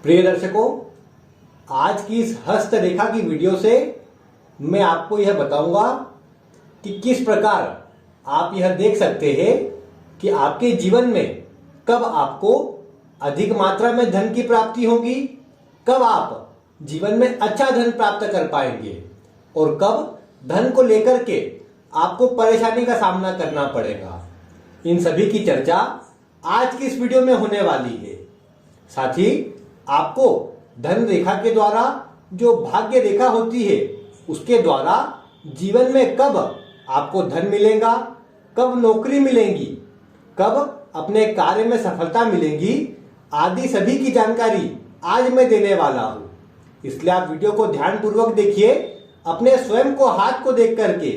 प्रिय दर्शकों, आज की इस हस्तरेखा की वीडियो से मैं आपको यह बताऊंगा कि किस प्रकार आप यह देख सकते हैं कि आपके जीवन में कब आपको अधिक मात्रा में धन की प्राप्ति होगी, कब आप जीवन में अच्छा धन प्राप्त कर पाएंगे और कब धन को लेकर के आपको परेशानी का सामना करना पड़ेगा। इन सभी की चर्चा आज की इस वीडियो में होने वाली है। साथ ही आपको धन रेखा के द्वारा जो भाग्य रेखा होती है उसके द्वारा जीवन में कब आपको धन मिलेगा, कब नौकरी मिलेगी, कब अपने कार्य में सफलता मिलेगी, आदि सभी की जानकारी आज मैं देने वाला हूं। इसलिए आप वीडियो को ध्यान पूर्वक देखिए। अपने स्वयं को हाथ को देख करके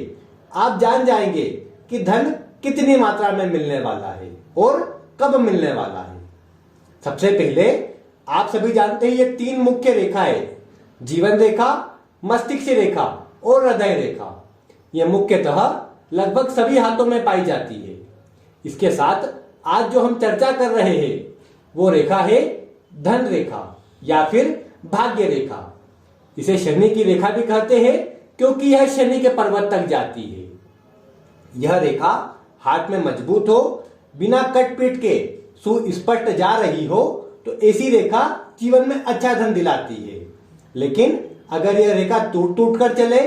आप जान जाएंगे कि धन कितनी मात्रा में मिलने वाला है और कब मिलने वाला है। सबसे पहले आप सभी जानते हैं ये तीन मुख्य रेखाएं, जीवन रेखा, मस्तिष्क रेखा और हृदय रेखा, ये मुख्यतः लगभग सभी हाथों में पाई जाती है। इसके साथ आज जो हम चर्चा कर रहे हैं वो रेखा है धन रेखा या फिर भाग्य रेखा। इसे शनि की रेखा भी कहते हैं क्योंकि यह शनि के पर्वत तक जाती है। यह रेखा हाथ में मजबूत हो, बिना कट पीट के सुस्पष्ट जा रही हो तो ऐसी रेखा जीवन में अच्छा धन दिलाती है। लेकिन अगर यह रेखा टूट टूट कर चले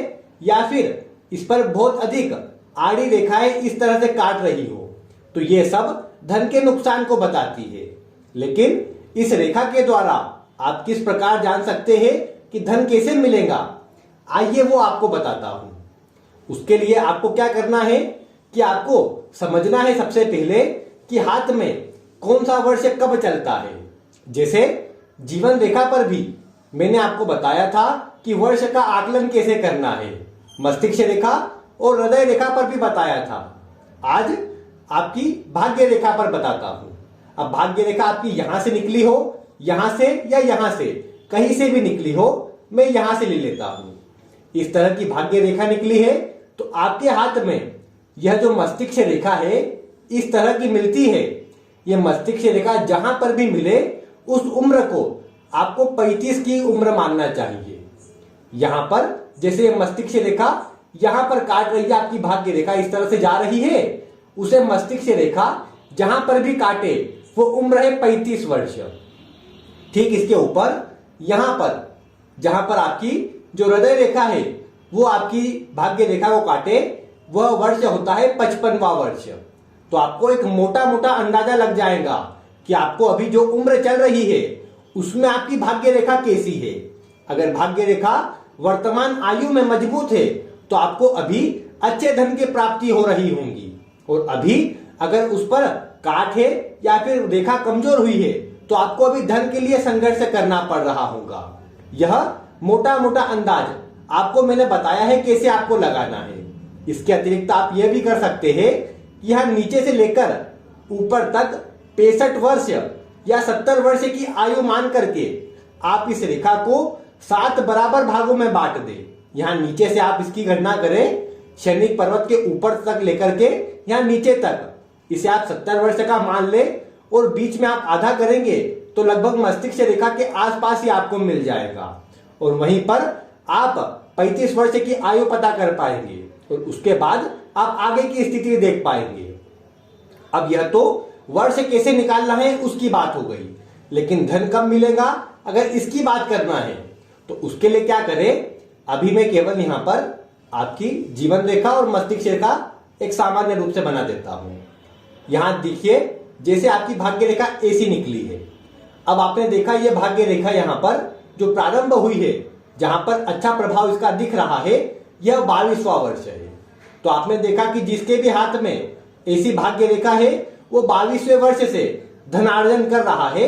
या फिर इस पर बहुत अधिक आड़ी रेखाएं इस तरह से काट रही हो तो ये सब धन के नुकसान को बताती है। लेकिन इस रेखा के द्वारा आप किस प्रकार जान सकते हैं कि धन कैसे मिलेगा, आइए वो आपको बताता हूं। उसके लिए आपको क्या करना है कि आपको समझना है सबसे पहले कि हाथ में कौन सा वर्ष कब चलता है। जैसे जीवन रेखा पर भी मैंने आपको बताया था कि वर्ष का आकलन कैसे करना है, मस्तिष्क रेखा और हृदय रेखा पर भी बताया था। आज आपकी भाग्य रेखा पर बताता हूं। अब भाग्य रेखा आपकी यहां से निकली हो, यहां से या यहां से, कहीं से भी निकली हो, मैं यहां से ले लेता हूं। इस तरह की भाग्य रेखा निकली है तो आपके हाथ में यह जो मस्तिष्क रेखा है इस तरह की मिलती है। यह मस्तिष्क रेखा जहां पर भी मिले उस उम्र को आपको 35 की उम्र मानना चाहिए। यहां पर जैसे यह मस्तिष्क रेखा यहां पर काट रही है, आपकी भाग्य रेखा इस तरह से जा रही है, उसे मस्तिष्क रेखा जहां पर भी काटे वो उम्र है 35 वर्ष। ठीक इसके ऊपर यहां पर जहां पर आपकी जो हृदय रेखा है वो आपकी भाग्य रेखा को काटे वह वर्ष होता है 55वां वर्ष। तो आपको एक मोटा मोटा अंदाजा लग जाएगा कि आपको अभी जो उम्र चल रही है उसमें आपकी भाग्य रेखा कैसी है। अगर भाग्य रेखा वर्तमान आयु में मजबूत है तो आपको अभी अच्छे धन की प्राप्ति हो रही होंगी, और अभी अगर उस पर काट है या फिर रेखा कमजोर हुई है तो आपको अभी धन के लिए संघर्ष करना पड़ रहा होगा। यह मोटा मोटा अंदाज आपको मैंने बताया है कैसे आपको लगाना है। इसके अतिरिक्त आप यह भी कर सकते हैं कि यह नीचे से लेकर ऊपर तक 65 वर्ष या 70 वर्ष की आयु मान करके आप इस रेखा को 7 बराबर भागों में बांट दें। यहां नीचे से आप इसकी गणना करें, शनि पर्वत के ऊपर तक लेकर के यहां नीचे तक इसे आप 70 वर्ष का मान ले और बीच में आप आधा करेंगे तो लगभग मस्तिष्क रेखा के आसपास ही आपको मिल जाएगा, और वहीं पर आप 35 वर्ष की आयु पता कर पाएंगे और उसके बाद आप आगे की स्थिति देख पाएंगे। अब यह तो वर्ष कैसे निकालना है उसकी बात हो गई, लेकिन धन कब मिलेगा अगर इसकी बात करना है तो उसके लिए क्या करें। अभी मैं केवल यहां पर आपकी जीवन रेखा और मस्तिष्क रेखा एक सामान्य रूप से बना देता हूं। यहां देखिए जैसे आपकी भाग्य रेखा ऐसी निकली है। अब आपने देखा यह भाग्य रेखा यहां पर जो प्रारंभ हुई है, जहां पर अच्छा प्रभाव इसका दिख रहा है, यह 22वां वर्ष है। तो आपने देखा कि जिसके भी हाथ में ऐसी भाग्य रेखा है वो 22वें वर्ष से धनार्जन कर रहा है,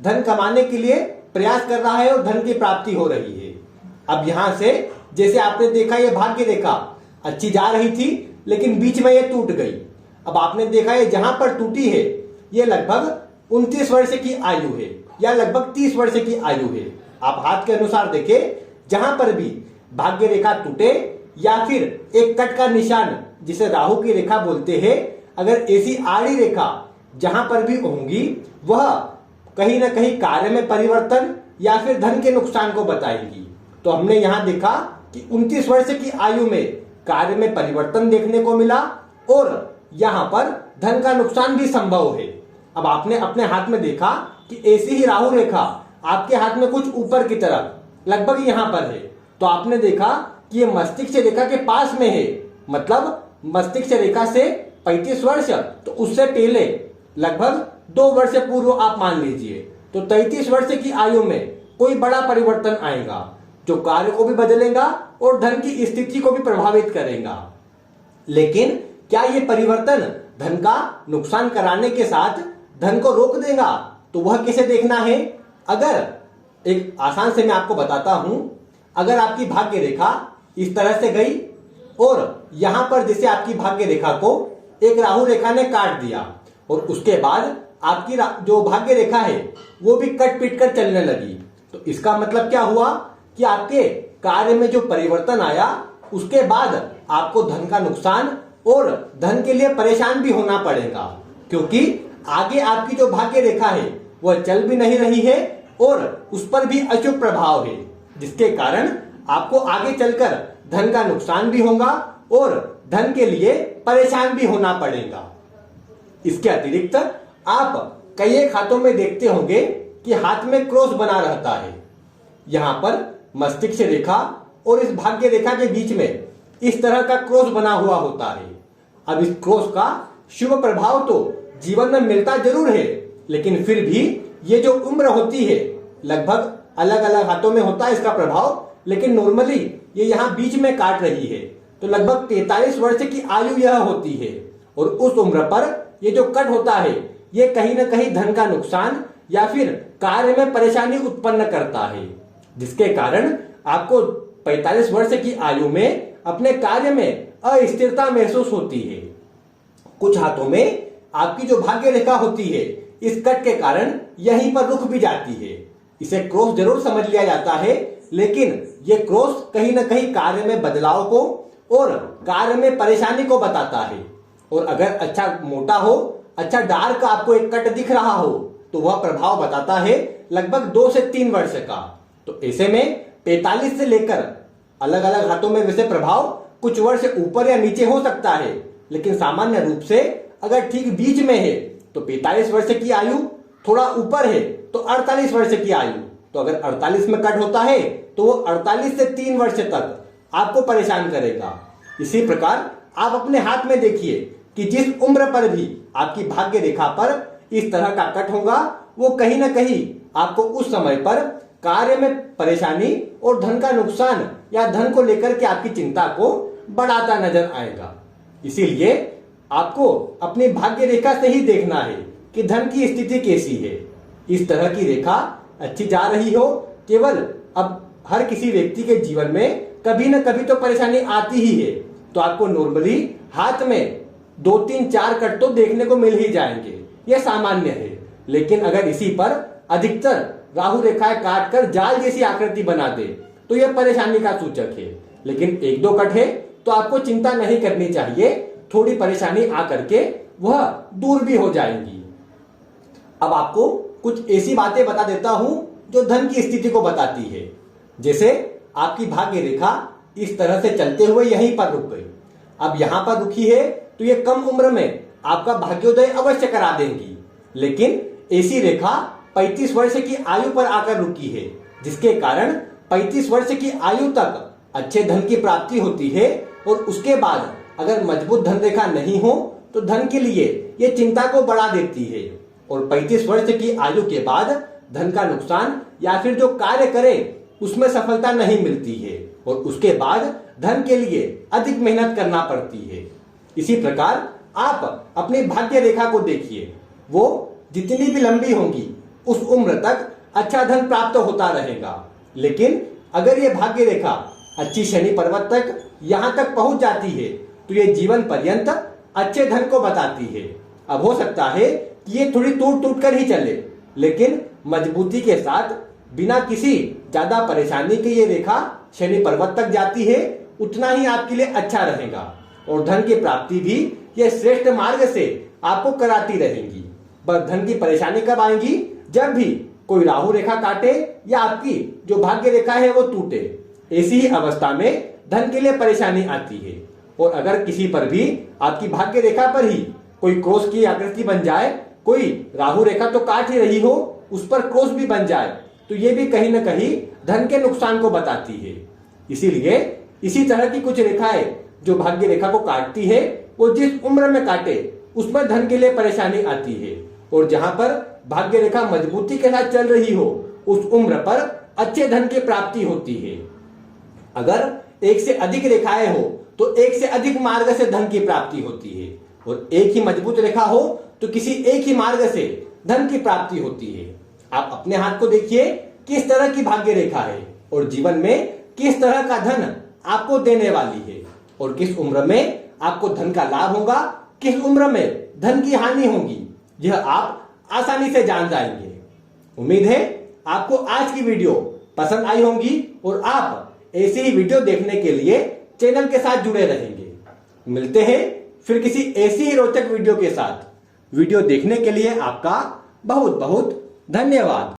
धन कमाने के लिए प्रयास कर रहा है और धन की प्राप्ति हो रही है। अब यहां से जैसे आपने देखा यह भाग्य रेखा अच्छी जा रही थी लेकिन बीच में यह टूट गई। अब आपने देखा ये जहां पर टूटी है ये लगभग 29 वर्ष की आयु है या लगभग 30 वर्ष की आयु है। आप हाथ के अनुसार देखें, जहां पर भी भाग्य रेखा टूटे या फिर एक कट का निशान जिसे राहु की रेखा बोलते हैं, अगर ऐसी आड़ी रेखा जहां पर भी होंगी वह कहीं ना कहीं कार्य में परिवर्तन या फिर धन के नुकसान को बताएंगी। तो हमने यहाँ देखा कि 29 वर्ष की आयु में कार्य में परिवर्तन देखने को मिला और यहाँ पर धन का नुकसान भी संभव है। अब आपने अपने हाथ में देखा कि ऐसी ही राहु रेखा आपके हाथ में कुछ ऊपर की तरफ लगभग यहाँ पर है। तो आपने देखा कि ये मस्तिष्क रेखा के पास में है, मतलब मस्तिष्क रेखा से 35 वर्ष, तो उससे पहले लगभग 2 वर्ष पूर्व आप मान लीजिए। तो 33 वर्ष की आयु में कोई बड़ा परिवर्तन आएगा जो कार्य को भी बदलेगा और धन की स्थिति को भी प्रभावित करेगा। लेकिन क्या ये परिवर्तन धन का नुकसान कराने के साथ धन को रोक देगा? तो वह कैसे देखना है? अगर एक आसान से मैं आपको बताता हूं, अगर आपकी भाग्य रेखा इस तरह से गई और यहां पर जैसे आपकी भाग्य रेखा को एक राहु रेखा ने काट दिया और उसके बाद आपकी जो भाग्य रेखा है वो भी कट पीट कर चलने लगी, तो इसका मतलब क्या हुआ कि आपके कार्य में जो परिवर्तन आया उसके बाद आपको धन का नुकसान और धन के लिए परेशान भी होना पड़ेगा, क्योंकि आगे आपकी जो भाग्य रेखा है वह चल भी नहीं रही है और उस पर भी अशुभ प्रभाव है, जिसके कारण आपको आगे चलकर धन का नुकसान भी होगा और धन के लिए परेशान भी होना पड़ेगा। इसके अतिरिक्त आप कई एक हाथों में देखते होंगे कि हाथ में क्रॉस बना रहता है। यहाँ पर मस्तिष्क रेखा और इस भाग्य रेखा के बीच में इस तरह का क्रॉस बना हुआ होता है। अब इस क्रॉस का शुभ प्रभाव तो जीवन में मिलता जरूर है, लेकिन फिर भी ये जो उम्र होती है लगभग अलग अलग हाथों में होता है इसका प्रभाव, लेकिन नॉर्मली ये यहाँ बीच में काट रही है। तो लगभग 43 वर्ष की आयु यह होती है और उस उम्र पर ये जो कट होता है ये कहीं ना कहीं धन का नुकसान या फिर कार्य में परेशानी उत्पन्न करता है, जिसके कारण आपको 45 वर्ष की आयु में अपने कार्य में अस्थिरता महसूस होती है। कुछ हाथों में आपकी जो भाग्य रेखा होती है इस कट के कारण यहीं पर रुक भी जाती है। इसे क्रॉस जरूर समझ लिया जाता है, लेकिन ये क्रॉस कहीं ना कहीं कार्य में बदलाव को और कार्य में परेशानी को बताता है। और अगर अच्छा मोटा हो, अच्छा डार्क आपको एक कट दिख रहा हो, तो वह प्रभाव बताता है लगभग 2 से 3 वर्ष का। तो ऐसे में 45 से लेकर अलग अलग हाथों में वैसे प्रभाव कुछ वर्ष ऊपर या नीचे हो सकता है, लेकिन सामान्य रूप से अगर ठीक बीच में है तो 45 वर्ष की आयु, थोड़ा ऊपर है तो 48 वर्ष की आयु। तो अगर 48 में कट होता है तो वो 48 से 3 वर्ष तक आपको परेशान करेगा। इसी प्रकार आप अपने हाथ में देखिए कि जिस उम्र पर भी आपकी भाग्य रेखा पर इस तरह का कट होगा वो कहीं ना कहीं आपको उस समय पर कार्य में परेशानी और धन का नुकसान या धन को लेकर के आपकी चिंता को बढ़ाता नजर आएगा। इसीलिए आपको अपनी भाग्य रेखा से ही देखना है कि धन की स्थिति कैसी है। इस तरह की रेखा अच्छी जा रही हो, केवल अब हर किसी व्यक्ति के जीवन में कभी न कभी तो परेशानी आती ही है, तो आपको नॉर्मली हाथ में 2, 3, 4 कट तो देखने को मिल ही जाएंगे, यह सामान्य है। लेकिन अगर इसी पर अधिकतर राहु रेखाएं काट कर जाल जैसी आकृति बना दे तो यह परेशानी का सूचक है। लेकिन 1-2 कट है तो आपको चिंता नहीं करनी चाहिए, थोड़ी परेशानी आकर के वह दूर भी हो जाएंगी। अब आपको कुछ ऐसी बातें बता देता हूं जो धन की स्थिति को बताती है। जैसे आपकी भाग्य रेखा इस तरह से चलते हुए यहीं पर रुक गई, अब यहां पर रुकी है तो ये कम उम्र में आपका भाग्योदय अवश्य करा देंगी। लेकिन ऐसी रेखा 35 वर्ष की आयु पर आकर रुकी है, जिसके कारण 35 वर्ष की आयु तक अच्छे धन की प्राप्ति होती है और उसके बाद अगर मजबूत धन रेखा नहीं हो तो धन के लिए ये चिंता को बढ़ा देती है। और 35 वर्ष की आयु के बाद धन का नुकसान या फिर जो कार्य करे उसमें सफलता नहीं मिलती है और उसके बाद धन के लिए अधिक मेहनत करना पड़ती है। इसी प्रकार आप अपनी भाग्य रेखा को देखिए, वो जितनी भी लंबी होंगी उस उम्र तक अच्छा धन प्राप्त होता रहेगा। लेकिन अगर ये भाग्य रेखा अच्छी शनि पर्वत तक यहाँ तक पहुंच जाती है तो ये जीवन पर्यंत अच्छे धन को बताती है। अब हो सकता है कि ये थोड़ी टूट कर ही चले, लेकिन मजबूती के साथ बिना किसी ज्यादा परेशानी के ये रेखा शनि पर्वत तक जाती है, उतना ही आपके लिए अच्छा रहेगा और धन की प्राप्ति भी ये श्रेष्ठ मार्ग से आपको कराती रहेंगी। बस धन की परेशानी कब आएंगी? जब भी कोई राहु रेखा काटे या आपकी जो भाग्य रेखा है वो टूटे, ऐसी ही अवस्था में धन के लिए परेशानी आती है। और अगर किसी पर भी आपकी भाग्य रेखा पर ही कोई क्रॉस की आकृति बन जाए, कोई राहु रेखा तो काट ही रही हो, उस पर क्रॉस भी बन जाए, तो ये भी कहीं ना कहीं धन के नुकसान को बताती है। इसीलिए इसी तरह की कुछ रेखाएं जो भाग्य रेखा को काटती है, वो जिस उम्र में काटे उसमें धन के लिए परेशानी आती है। और जहां पर भाग्य रेखा मजबूती के साथ चल रही हो, उस उम्र पर अच्छे धन की प्राप्ति होती है। अगर एक से अधिक रेखाएं हो तो एक से अधिक मार्ग से धन की प्राप्ति होती है, और एक ही मजबूत रेखा हो तो किसी एक ही मार्ग से धन की प्राप्ति होती है। आप अपने हाथ को देखिए, किस तरह की भाग्य रेखा है और जीवन में किस तरह का धन आपको देने वाली है, और किस उम्र में आपको धन का लाभ होगा, किस उम्र में धन की हानि होगी, यह आप आसानी से जान जाएंगे। उम्मीद है आपको आज की वीडियो पसंद आई होगी और आप ऐसी ही वीडियो देखने के लिए चैनल के साथ जुड़े रहेंगे। मिलते हैं फिर किसी ऐसी ही रोचक वीडियो के साथ। वीडियो देखने के लिए आपका बहुत बहुत धन्यवाद।